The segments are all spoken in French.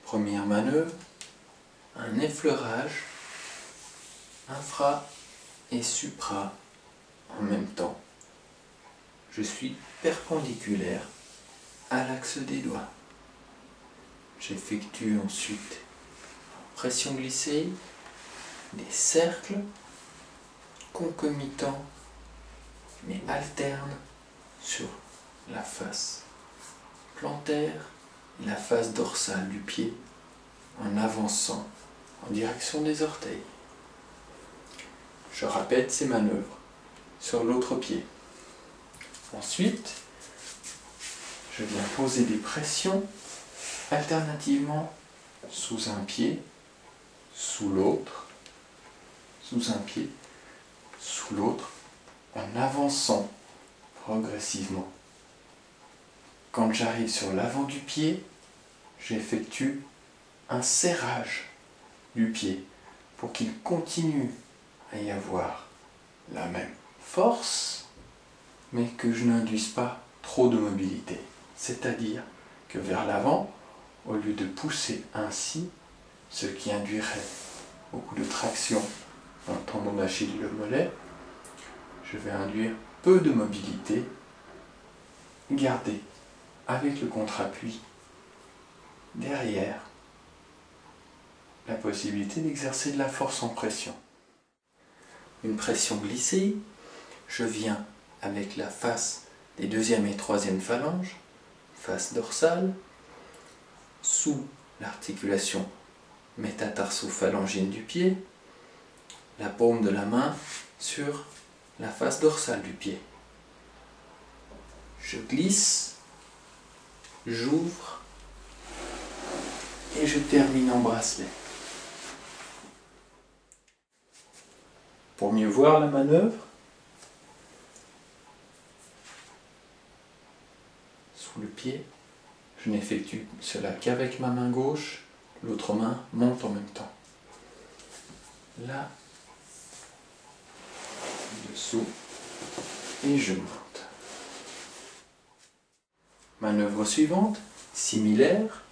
Première manœuvre, un effleurage infra et supra en même temps. Je suis perpendiculaire à l'axe des doigts. J'effectue ensuite, pression glissée, des cercles concomitants mais alternes sur la face plantaire et la face dorsale du pied en avançant en direction des orteils. Je répète ces manœuvres sur l'autre pied. Ensuite, je viens poser des pressions alternativement sous un pied, sous l'autre, sous un pied, sous l'autre, en avançant progressivement. Quand j'arrive sur l'avant du pied, j'effectue un serrage du pied pour qu'il continue à y avoir la même force, mais que je n'induise pas trop de mobilité. C'est-à-dire que vers l'avant, au lieu de pousser ainsi, ce qui induirait beaucoup de traction dans le tendon d'Achille, le mollet, je vais induire peu de mobilité, garder avec le contre-appui derrière la possibilité d'exercer de la force en pression. Une pression glissée, je viens avec la face des deuxième et troisième phalanges, face dorsale, sous l'articulation métatarso-phalangine du pied, la paume de la main sur la face dorsale du pied. Je glisse, j'ouvre et je termine en bracelet. Pour mieux voir la manœuvre, sous le pied, je n'effectue cela qu'avec ma main gauche, l'autre main monte en même temps. Là, dessous, et je monte. Manœuvre suivante, similaire,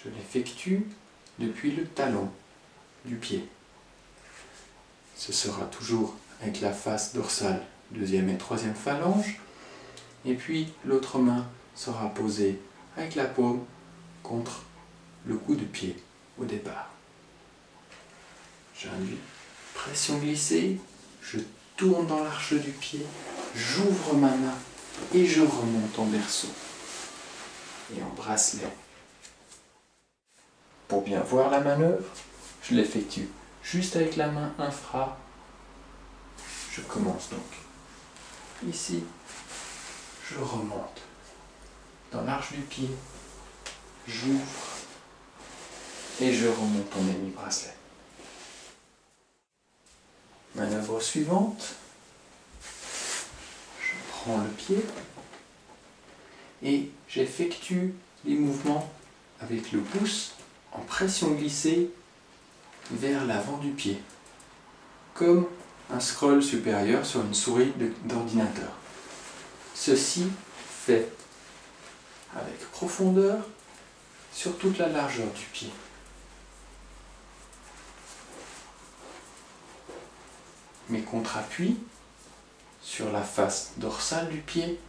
je l'effectue depuis le talon du pied. Ce sera toujours avec la face dorsale, deuxième et troisième phalange, et puis l'autre main sera posée avec la paume contre le cou de pied au départ. J'induis pression glissée, je tourne dans l'arche du pied, j'ouvre ma main et je remonte en berceau et en bracelet. Pour bien voir la manœuvre, je l'effectue juste avec la main infra. Je commence donc ici, je remonte dans l'arche du pied, j'ouvre et je remonte en demi-bracelet. Manœuvre suivante, je prends le pied et j'effectue les mouvements avec le pouce en pression glissée vers l'avant du pied, comme un scroll supérieur sur une souris d'ordinateur. Ceci fait avec profondeur sur toute la largeur du pied. Mes contre-appuis sur la face dorsale du pied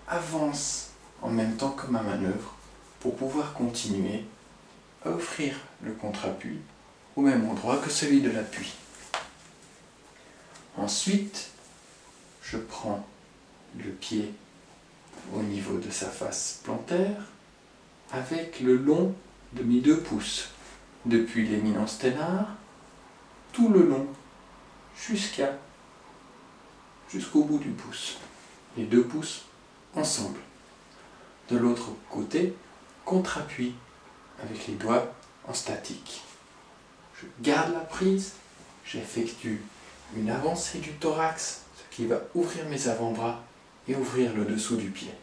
avancent en même temps que ma manœuvre pour pouvoir continuer à offrir le contre-appui au même endroit que celui de l'appui. Ensuite, je prends le pied au niveau de sa face plantaire avec le long de mes 2 pouces, depuis l'éminence stellare, tout le long jusqu'au bout du pouce. Les 2 pouces ensemble. De l'autre côté, contre-appui avec les doigts en statique. Je garde la prise, j'effectue une avancée du thorax, ce qui va ouvrir mes avant-bras et ouvrir le dessous du pied.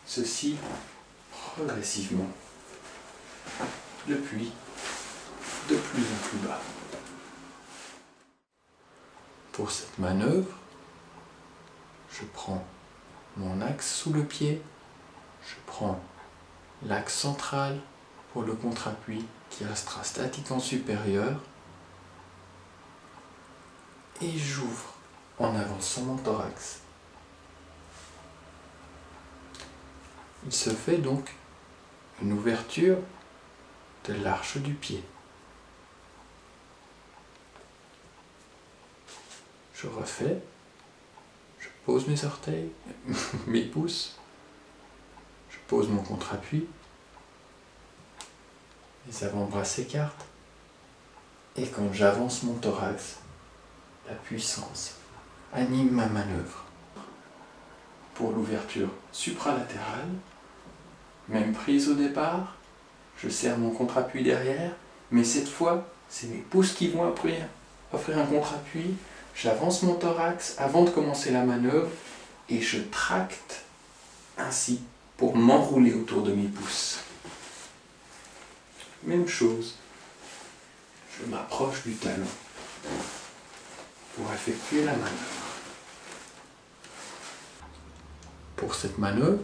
Ceci progressivement, depuis de plus en plus bas. Pour cette manœuvre, je prends mon axe sous le pied, je prends l'axe central pour le contre-appui qui restera statique en supérieur. Et j'ouvre en avançant mon thorax. Il se fait donc une ouverture de l'arche du pied. Je refais, je pose mes orteils, mes pouces, je pose mon contre-appui, les avant-bras s'écartent, et quand j'avance mon thorax, la puissance anime ma manœuvre. Pour l'ouverture supralatérale, même prise au départ, je serre mon contre-appui derrière, mais cette fois, c'est mes pouces qui vont offrir un contre-appui. J'avance mon thorax avant de commencer la manœuvre et je tracte ainsi pour m'enrouler autour de mes pouces. Même chose, je m'approche du talon pour effectuer la manœuvre. Pour cette manœuvre,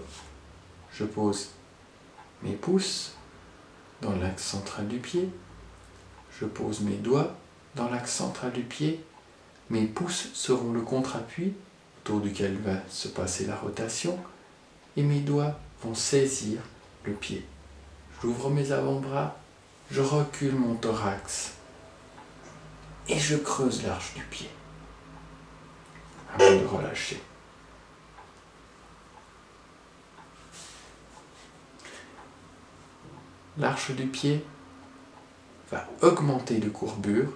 je pose mes pouces dans l'axe central du pied, je pose mes doigts dans l'axe central du pied, mes pouces seront le contre-appui autour duquel va se passer la rotation et mes doigts vont saisir le pied. J'ouvre mes avant-bras, je recule mon thorax et je creuse l'arche du pied avant de relâcher. L'arche du pied va augmenter de courbure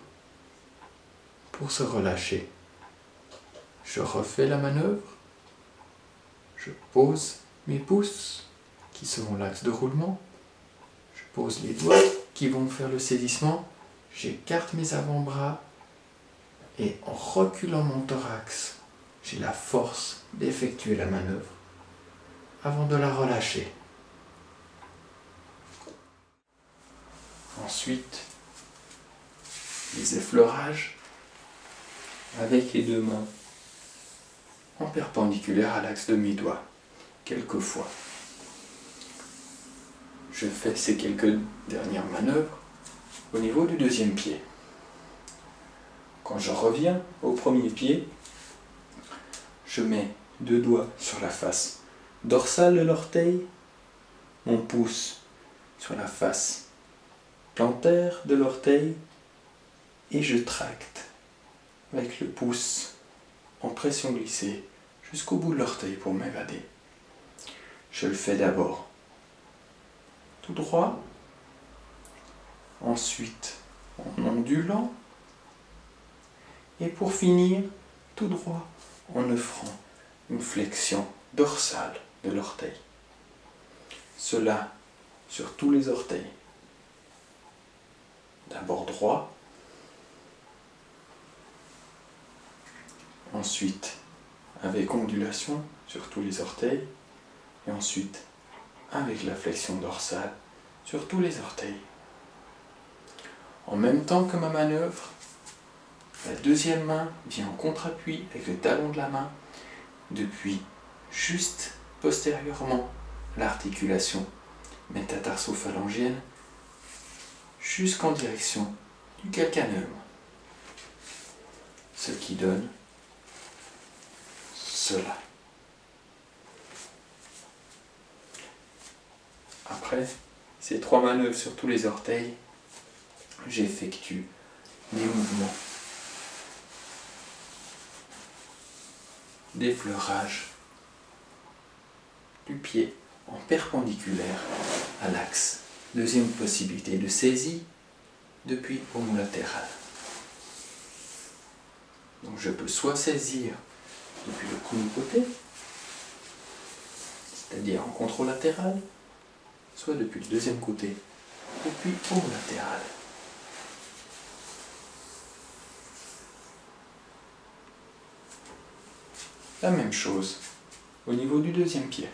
pour se relâcher. Je refais la manœuvre, je pose mes pouces qui seront l'axe de roulement, je pose les doigts qui vont faire le saisissement, j'écarte mes avant-bras et en reculant mon thorax, j'ai la force d'effectuer la manœuvre avant de la relâcher. Ensuite, les effleurages avec les deux mains en perpendiculaire à l'axe de mes doigts, quelquefois. Je fais ces quelques dernières manœuvres au niveau du deuxième pied. Quand je reviens au premier pied, je mets deux doigts sur la face dorsale de l'orteil, mon pouce sur la face plantaire de l'orteil et je tracte avec le pouce en pression glissée jusqu'au bout de l'orteil pour m'évader. Je le fais d'abord tout droit, ensuite en ondulant et pour finir tout droit en offrant une flexion dorsale de l'orteil. Cela sur tous les orteils. D'abord droit, ensuite avec ondulation sur tous les orteils, et ensuite avec la flexion dorsale sur tous les orteils. En même temps que ma manœuvre, la deuxième main vient en contre-appui avec le talon de la main depuis juste postérieurement l'articulation métatarso-phalangienne jusqu'en direction du calcaneum. Ce qui donne cela. Après ces trois manœuvres sur tous les orteils, j'effectue des mouvements d'effleurage du pied en perpendiculaire à l'axe. Deuxième possibilité de saisie depuis homolatéral. Donc je peux soit saisir depuis le premier côté, c'est-à-dire en controlatéral, soit depuis le deuxième côté, depuis homolatéral. La même chose au niveau du deuxième pied.